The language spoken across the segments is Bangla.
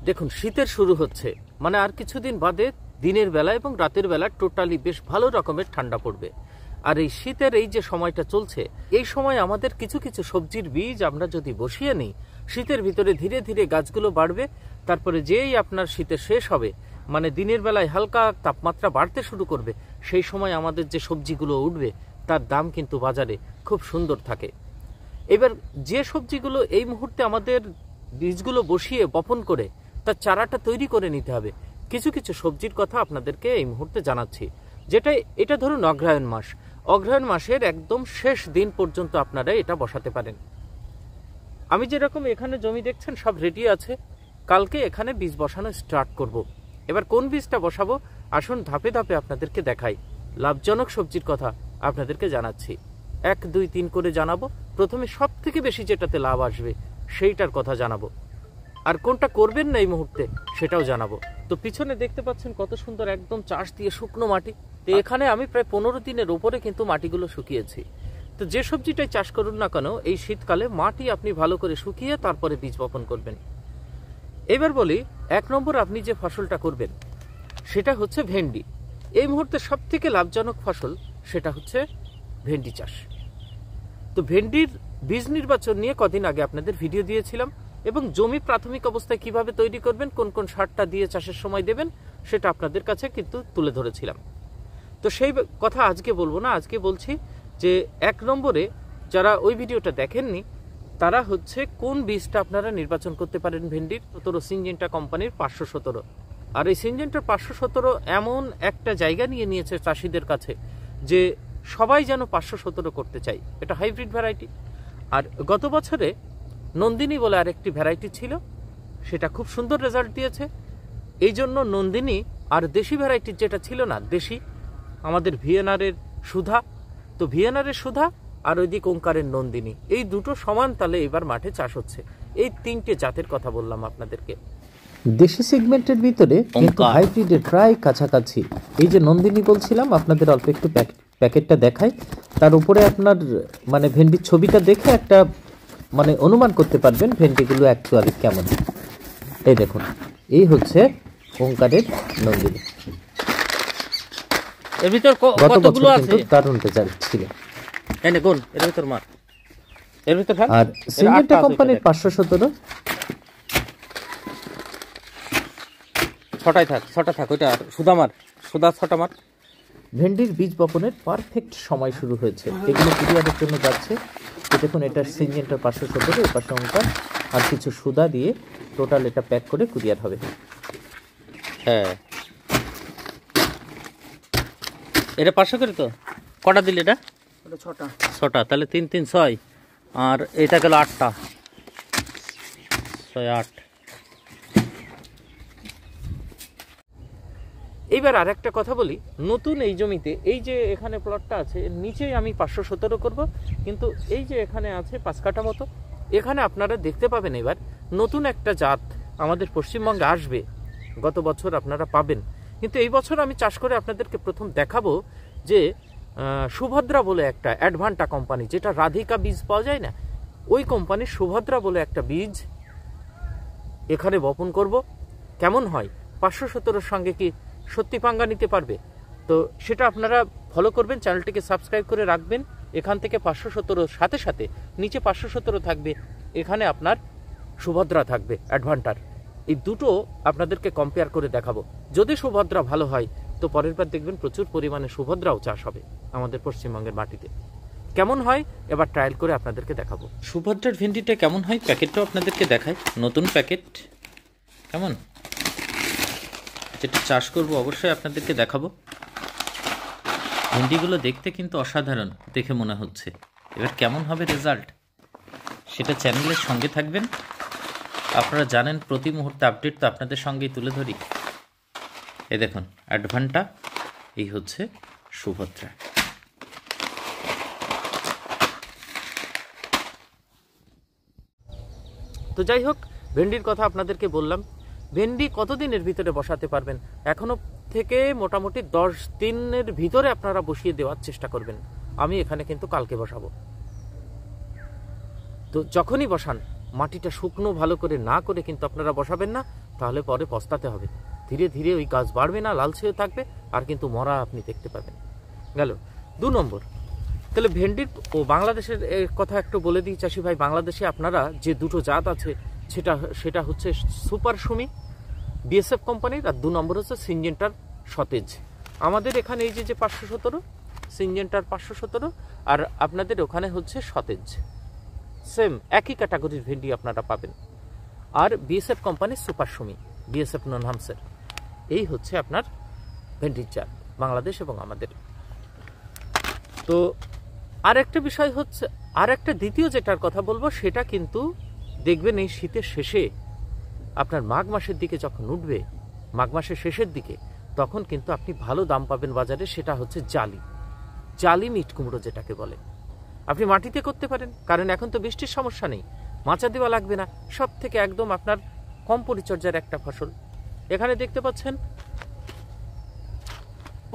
দেখুন শীতের শুরু হচ্ছে, মানে আর কিছুদিন বাদে দিনের বেলা এবং রাতের বেলা টোটালি বেশ ভালো রকমের ঠান্ডা পড়বে। আর এই শীতের এই যে সময়টা চলছে, এই সময় আমাদের কিছু কিছু সবজির বীজ আমরা যদি বসিয়ে নিই, শীতের ভিতরে ধীরে ধীরে গাছগুলো বাড়বে। তারপরে যেই আপনার শীতের শেষ হবে, মানে দিনের বেলায় হালকা তাপমাত্রা বাড়তে শুরু করবে, সেই সময় আমাদের যে সবজিগুলো উঠবে তার দাম কিন্তু বাজারে খুব সুন্দর থাকে। এবার যে সবজিগুলো এই মুহূর্তে আমাদের বীজগুলো বসিয়ে বপন করে তার চারাটা তৈরি করে নিতে হবে, কিছু কিছু সবজির কথা আপনাদেরকে এই মুহূর্তে জানাচ্ছি। এটা ধরুন অগ্রহায়ণ মাস, অগ্রহায়ণ মাসের একদম শেষ দিন পর্যন্ত আপনারা এটা বসাতে পারেন। আমি যেরকম এখানে জমি দেখছেন সব রেডি আছে, কালকে এখানে বীজ বসানো স্টার্ট করব। এবার কোন বীজটা বসাবো আসুন ধাপে ধাপে আপনাদেরকে দেখাই। লাভজনক সবজির কথা আপনাদেরকে জানাচ্ছি, 1, 2, 3 করে জানাবো। প্রথমে সব থেকে বেশি যেটাতে লাভ আসবে সেইটার কথা জানাবো, আর কোনটা করবেন না এই মুহূর্তে সেটাও জানাবো। তো পিছনে দেখতে পাচ্ছেন কত সুন্দর একদম চাষ দিয়ে শুকনো মাটি। তো এখানে আমি প্রায় 15 দিনের উপরে কিন্তু মাটিগুলো শুকিয়েছি। তো যে সবজিটাই চাষ করুন না কেন এই শীতকালে মাটি আপনি ভালো করে শুকিয়ে তারপরে বীজ বপন করবেন। এবার বলি 1 নম্বর আপনি যে ফসলটা করবেন সেটা হচ্ছে ভেন্ডি। এই মুহূর্তে সব থেকে লাভজনক ফসল সেটা হচ্ছে ভেন্ডি চাষ। তো ভেন্ডির বীজ নির্বাচন নিয়ে কদিন আগে আপনাদের ভিডিও দিয়েছিলাম, এবং জমি প্রাথমিক অবস্থায় কিভাবে তৈরি করবেন, কোন কোন সারটা দিয়ে চাষের সময় দেবেন সেটা আপনাদের কাছে কিন্তু তুলে ধরেছিলাম। তো সেই কথা আজকে বলবো না, আজকে বলছি যে 1 নম্বরে যারা ওই ভিডিওটা দেখেননি তারা হচ্ছে কোন বীজটা আপনারা নির্বাচন করতে পারেন ভেন্ডির। 17 সিনজেন্টা কোম্পানির 517। আর এই সিনজেন্টার 517 এমন একটা জায়গা নিয়ে নিয়েছে চাষিদের কাছে যে সবাই যেন 517 করতে চাই। এটা হাইব্রিড ভ্যারাইটি। আর গত বছরে নন্দিনী বলে আরেকটি ভ্যারাইটি ছিল, সেটা খুব সুন্দর রেজাল্ট দিয়েছে। এই জন্য নন্দিনী আর দেশি ভ্যারাইটির যেটা ছিল না, দেশি আমাদের ভিএনআরের সুধা, তো ভিএনআরের সুধা আর ওইদিক ওঙ্কারের নন্দিনী, এই দুটো সমান তালে এবার মাঠে চাষ হচ্ছে। এই 3টে জাতের কথা বললাম আপনাদেরকে। দেশি সেগমেন্টের ভিতরে কিন্তু হাইব্রিডের প্রায় কাছাকাছি। এই যে নন্দিনী বলছিলাম আপনাদের অল্প একটু প্যাকেটটা দেখাই, তার উপরে আপনার মানে ভেন্ডির ছবিটা দেখে একটা মানে অনুমান করতে পারবেন ভেন্ডিগুলো অ্যাকচুয়ালি কেমন। এই দেখুন, এই হচ্ছে ওঙ্কারের নন্দিনী। এর ভিতর কতগুলো আছে? দারুণ রেজাল্ট ছিল। এই দেখুন এর ভিতর মার, এর ভিতর খান। আর সিনজেন্টা কোম্পানির 517 ছটাই থাক, ছটা থাক, ওইটা সুধা 6টা মার। ভেন্ডির বীজ বপনের পারফেক্ট সময় শুরু হয়েছে, এগুলো কুরিয়ারের জন্য যাচ্ছে। দেখুন এটা সিনজেন্টার 517, এর পাশে ওঙ্কার আর কিছু সুধা দিয়ে টোটাল এটা প্যাক করে কুরিয়ার হবে। হ্যাঁ, এটা 500 করে। তো কটা দিলে এটা? 6টা। তাহলে 3, 3, 6, আর এটা গেল 8টা, 6, 8। এইবার আর একটা কথা বলি, নতুন এই জমিতে এই যে এখানে প্লটটা আছে এর নিচেই আমি 517 করব, কিন্তু এই যে এখানে আছে 5 কাঠা মতো, এখানে আপনারা দেখতে পাবেন এবার নতুন একটা জাত আমাদের পশ্চিমবঙ্গে আসবে। গত বছর আপনারা পাবেন, কিন্তু এই বছর আমি চাষ করে আপনাদেরকে প্রথম দেখাবো যে সুভদ্রা বলে একটা অ্যাডভান্টা কোম্পানি, যেটা রাধিকা বীজ পাওয়া যায় না, ওই কোম্পানির সুভদ্রা বলে একটা বীজ এখানে বপন করব। কেমন হয়, 517 সঙ্গে কি সত্যি পাঙ্গা নিতে পারবে? তো সেটা আপনারা ফলো করবেন, চ্যানেলটিকে সাবস্ক্রাইব করে রাখবেন। এখান থেকে 517 সাথে সাথে নিচে 517 থাকবে, এখানে আপনার সুভদ্রা থাকবে অ্যাডভান্টার। এই দুটো আপনাদেরকে কম্পেয়ার করে দেখাবো। যদি সুভদ্রা ভালো হয় তো পরের বার দেখবেন প্রচুর পরিমাণে সুভদ্রাও চাষ হবে আমাদের পশ্চিমবঙ্গের মাটিতে। কেমন হয় এবার ট্রায়াল করে আপনাদেরকে দেখাবো। সুভদ্রার ভেন্ডিটা কেমন হয় প্যাকেটটাও আপনাদেরকে দেখাই, নতুন প্যাকেট কেমন, যেটা চাষ করবো অবশ্যই আপনাদেরকে দেখাবো। ভেন্ডিগুলো দেখতে কিন্তু অসাধারণ দেখে মনে হচ্ছে। এবার কেমন হবে রেজাল্ট সেটা চ্যানেলের সঙ্গে থাকবেন। আপনারা জানেন প্রতি মুহূর্তে আপডেট তো আপনাদের সঙ্গেই তুলে ধরি। এই দেখুন অ্যাডভান্টা, এই হচ্ছে সুভদ্রা। তো যাই হোক, ভেন্ডির কথা আপনাদেরকে বললাম। ভেন্ডি কতদিনের ভিতরে বসাতে পারবেন? এখনো থেকে মোটামুটি 10 দিনের ভিতরে আপনারা বসিয়ে দেওয়ার চেষ্টা করবেন। আমি এখানে কিন্তু কালকে বসাবো। তো যখনই বসান মাটিটা শুকনো ভালো করে না করে কিন্তু আপনারা বসাবেন না, তাহলে পরে পস্তাতে হবে। ধীরে ধীরে ওই গাছ বাড়বে না, লালচেও থাকবে, আর কিন্তু মরা আপনি দেখতে পাবেন। গেল 2 নম্বর। তাহলে ভেন্ডির বাংলাদেশের কথা একটু বলে দিই চাষি ভাই। বাংলাদেশে আপনারা যে দুটো জাত আছে সেটা হচ্ছে সুপার সুমি বিএসএফ কোম্পানির, আর 2 নম্বর হচ্ছে সিনজেন্টার সতেজ। আমাদের এখানে এই যে 517 সিনজেন্টার 517, আর আপনাদের ওখানে হচ্ছে সতেজ, সেম একই ক্যাটাগরির ভেন্ডি আপনারা পাবেন। আর বিএসএফ কোম্পানির সুপার সুমি, বিএসএফ নন হামসের, এই হচ্ছে আপনার ভেন্ডির জাত বাংলাদেশ এবং আমাদের। তো আর একটা বিষয় হচ্ছে, আর একটা দ্বিতীয় যেটার কথা বলবো, সেটা কিন্তু দেখবেন এই শীতের শেষে আপনার মাঘ মাসের দিকে যখন উঠবে, মাঘ মাসের শেষের দিকে, তখন কিন্তু আপনি ভালো দাম পাবেন বাজারে। সেটা হচ্ছে জালি মিট কুমড়ো যেটাকে বলে। আপনি মাটিতে করতে পারেন, কারণ এখন তো বৃষ্টির সমস্যা নেই, মাচা দেওয়া লাগবে না, সব থেকে একদম আপনার কম পরিচর্যার একটা ফসল। এখানে দেখতে পাচ্ছেন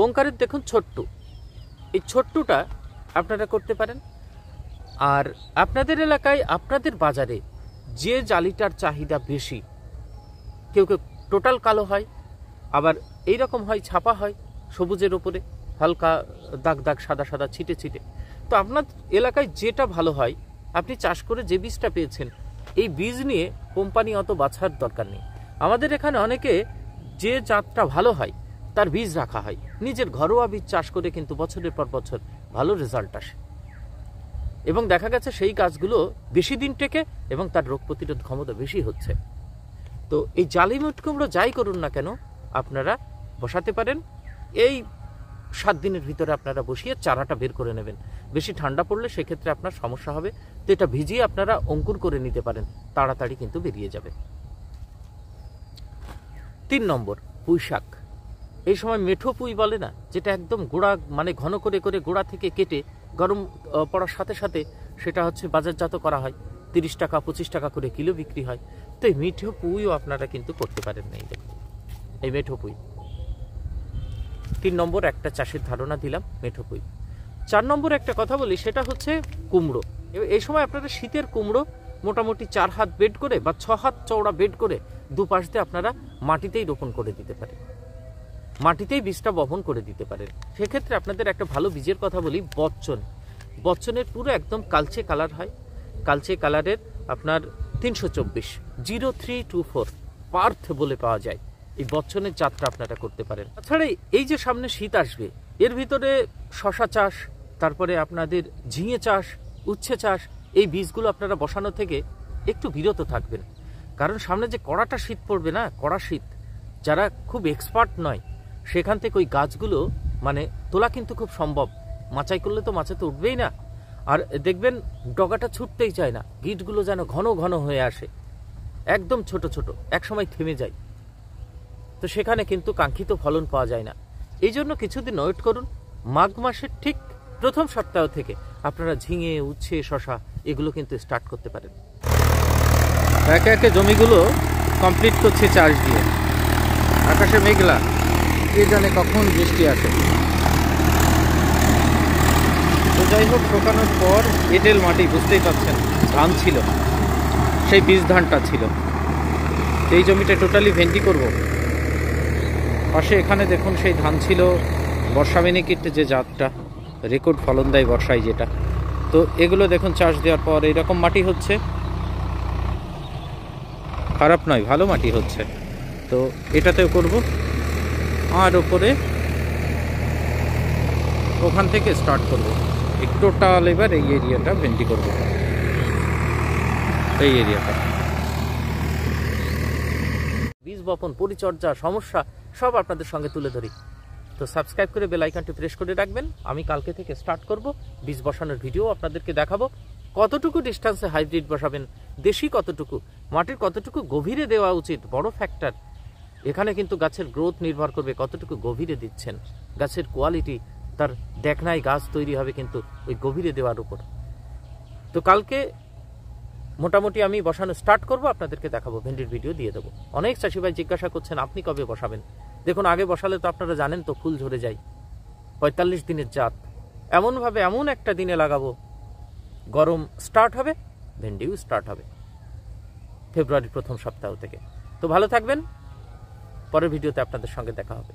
ওঙ্কারের, দেখুন ছোট্ট, এই ছোট্টটা আপনারা করতে পারেন। আর আপনাদের এলাকায় আপনাদের বাজারে যে জালিটার চাহিদা বেশি, কেউ কেউ টোটাল কালো হয়, আবার এইরকম হয় ছাপা হয় সবুজের ওপরে হালকা দাগ দাগ সাদা সাদা ছিটে ছিটে। তো আপনার এলাকায় যেটা ভালো হয়, আপনি চাষ করে যে বীজটা পেয়েছেন, এই বীজ নিয়ে কোম্পানি অত বাছার দরকার নেই। আমাদের এখানে অনেকে যে জাতটা ভালো হয় তার বীজ রাখা হয়, নিজের ঘরোয়া বীজ চাষ করে কিন্তু বছরের পর বছর ভালো রেজাল্ট আসে, এবং দেখা গেছে সেই গাছগুলো বেশি দিন টেকে এবং তার রোগ প্রতিরোধ ক্ষমতা বেশি হচ্ছে। তো এই জালি মিট কুমড়ো যাই করুন না কেন, আপনারা বসাতে পারেন। এই 7 দিনের ভিতরে আপনারা বসিয়ে চারাটা বের করে নেবেন। বেশি ঠান্ডা পড়লে সেক্ষেত্রে আপনার সমস্যা হবে, তো এটা ভিজিয়ে আপনারা অঙ্কুর করে নিতে পারেন, তাড়াতাড়ি কিন্তু বেরিয়ে যাবে। 3 নম্বর, পুঁই শাক। এই সময় মেঠো পুঁই বলে না, যেটা একদম গোড়া, মানে ঘন করে করে গোড়া থেকে কেটে গরম পড়ার সাথে সাথে সেটা হচ্ছে বাজারজাত করা হয়, 30 টাকা 25 টাকা করে কিলো বিক্রি হয়। তো এই মেঠো পুঁইও আপনারা কিন্তু করতে পারেন। না এই মেঠো পুঁই 3 নম্বর একটা চাষের ধারণা দিলাম, মেঠো পুঁই। 4 নম্বর একটা কথা বলি, সেটা হচ্ছে কুমড়ো। এই সময় আপনারা শীতের কুমড়ো মোটামুটি 4 হাত বেড করে বা 6 হাত চওড়া বেড করে দুপাশ দিয়ে আপনারা মাটিতেই রোপণ করে দিতে পারেন, মাটিতেই বীজটা বপন করে দিতে পারেন। সেক্ষেত্রে আপনাদের একটা ভালো বীজের কথা বলি, বচ্চনের পুরো একদম কালচে কালার হয়, কালচে কালারের আপনার 324 0324 পার্থ বলে পাওয়া যায়, এই বচ্চনের জাতটা আপনারা করতে পারেন। তাছাড়া এই যে সামনে শীত আসবে, এর ভিতরে শশা চাষ, তারপরে আপনাদের ঝিঙে চাষ, উচ্ছে চাষ, এই বীজগুলো আপনারা বসানো থেকে একটু বিরত থাকবেন, কারণ সামনে যে কড়াটা শীত পড়বে না, কড়া শীত, যারা খুব এক্সপার্ট নয় সেখান থেকে ওই গাছগুলো মানে তোলা কিন্তু খুব সম্ভব, মাচাই করলে তো মাচাতে উঠবেই না। আর দেখবেন ডগাটা ছুটতেই চায় না, গিটগুলো যেন ঘন ঘন হয়ে আসে, একদম ছোট ছোট, একসময় থেমে যায়, তো সেখানে কিন্তু কাঙ্ক্ষিত ফলন পাওয়া যায় না। এই জন্য কিছুদিন ওয়েট করুন, মাঘ মাসের ঠিক প্রথম সপ্তাহ থেকে আপনারা ঝিঙে, উচ্ছে, শশা এগুলো কিন্তু স্টার্ট করতে পারেন। একে একে জমিগুলো কমপ্লিট করছে চাষ দিয়ে, আকাশে মেঘলা, কে জানে কখন বৃষ্টি আসে। তো যাই হোক, ঠোকানোর পর এঁটেল মাটি, বুঝতেই পারছেন ধান ছিল, সেই বীজ ধানটা ছিল। এই জমিটা টোটালি ভেন্ডি করব। পাশে এখানে দেখুন সেই ধান ছিল বর্ষা মিনিকিট, যে জাতটা রেকর্ড ফলন দেয় বর্ষায় যেটা। তো এগুলো দেখুন চাষ দেওয়ার পর এইরকম মাটি হচ্ছে, খারাপ নয়, ভালো মাটি হচ্ছে। তো এটাতেও করব, আর ওপরে ওখান থেকে স্টার্ট করব। এই টোটাল এবার এই এরিয়াটা ভেন্ডি করব, এই এরিয়াটা। বীজ বপন, পরিচর্যা, সমস্যা সব আপনাদের সঙ্গে তুলে ধরি। তো সাবস্ক্রাইব করে বেল আইকনটি প্রেস করে রাখবেন। আমি কালকে থেকে স্টার্ট করব, বীজ বসানোর ভিডিও আপনাদেরকে দেখাবো। কতটুকু ডিস্টেন্সে হাইব্রিড বসাবেন, দেশি কতটুকু, মাটির কতটুকু গভীরে দেওয়া উচিত, বড় ফ্যাক্টর। এখানে কিন্তু গাছের গ্রোথ নির্ভর করবে কতটুকু গভীরে দিচ্ছেন, গাছের কোয়ালিটি, তার দেখনায় গাছ তৈরি হবে কিন্তু ওই গভীরে দেওয়ার উপর। তো কালকে মোটামুটি আমি বসানো স্টার্ট করব, আপনাদেরকে দেখাবো, ভেন্ডির ভিডিও দিয়ে দেবো। অনেক চাষি ভাই জিজ্ঞাসা করছেন আপনি কবে বসাবেন। দেখুন, আগে বসালে তো আপনারা জানেন তো ফুল ঝরে যায়, 45 দিনের জাত। এমনভাবে এমন একটা দিনে লাগাবো, গরম স্টার্ট হবে, ভেন্ডিও স্টার্ট হবে। ফেব্রুয়ারির প্রথম সপ্তাহ থেকে। তো ভালো থাকবেন, পরের ভিডিওতে আপনাদের সঙ্গে দেখা হবে।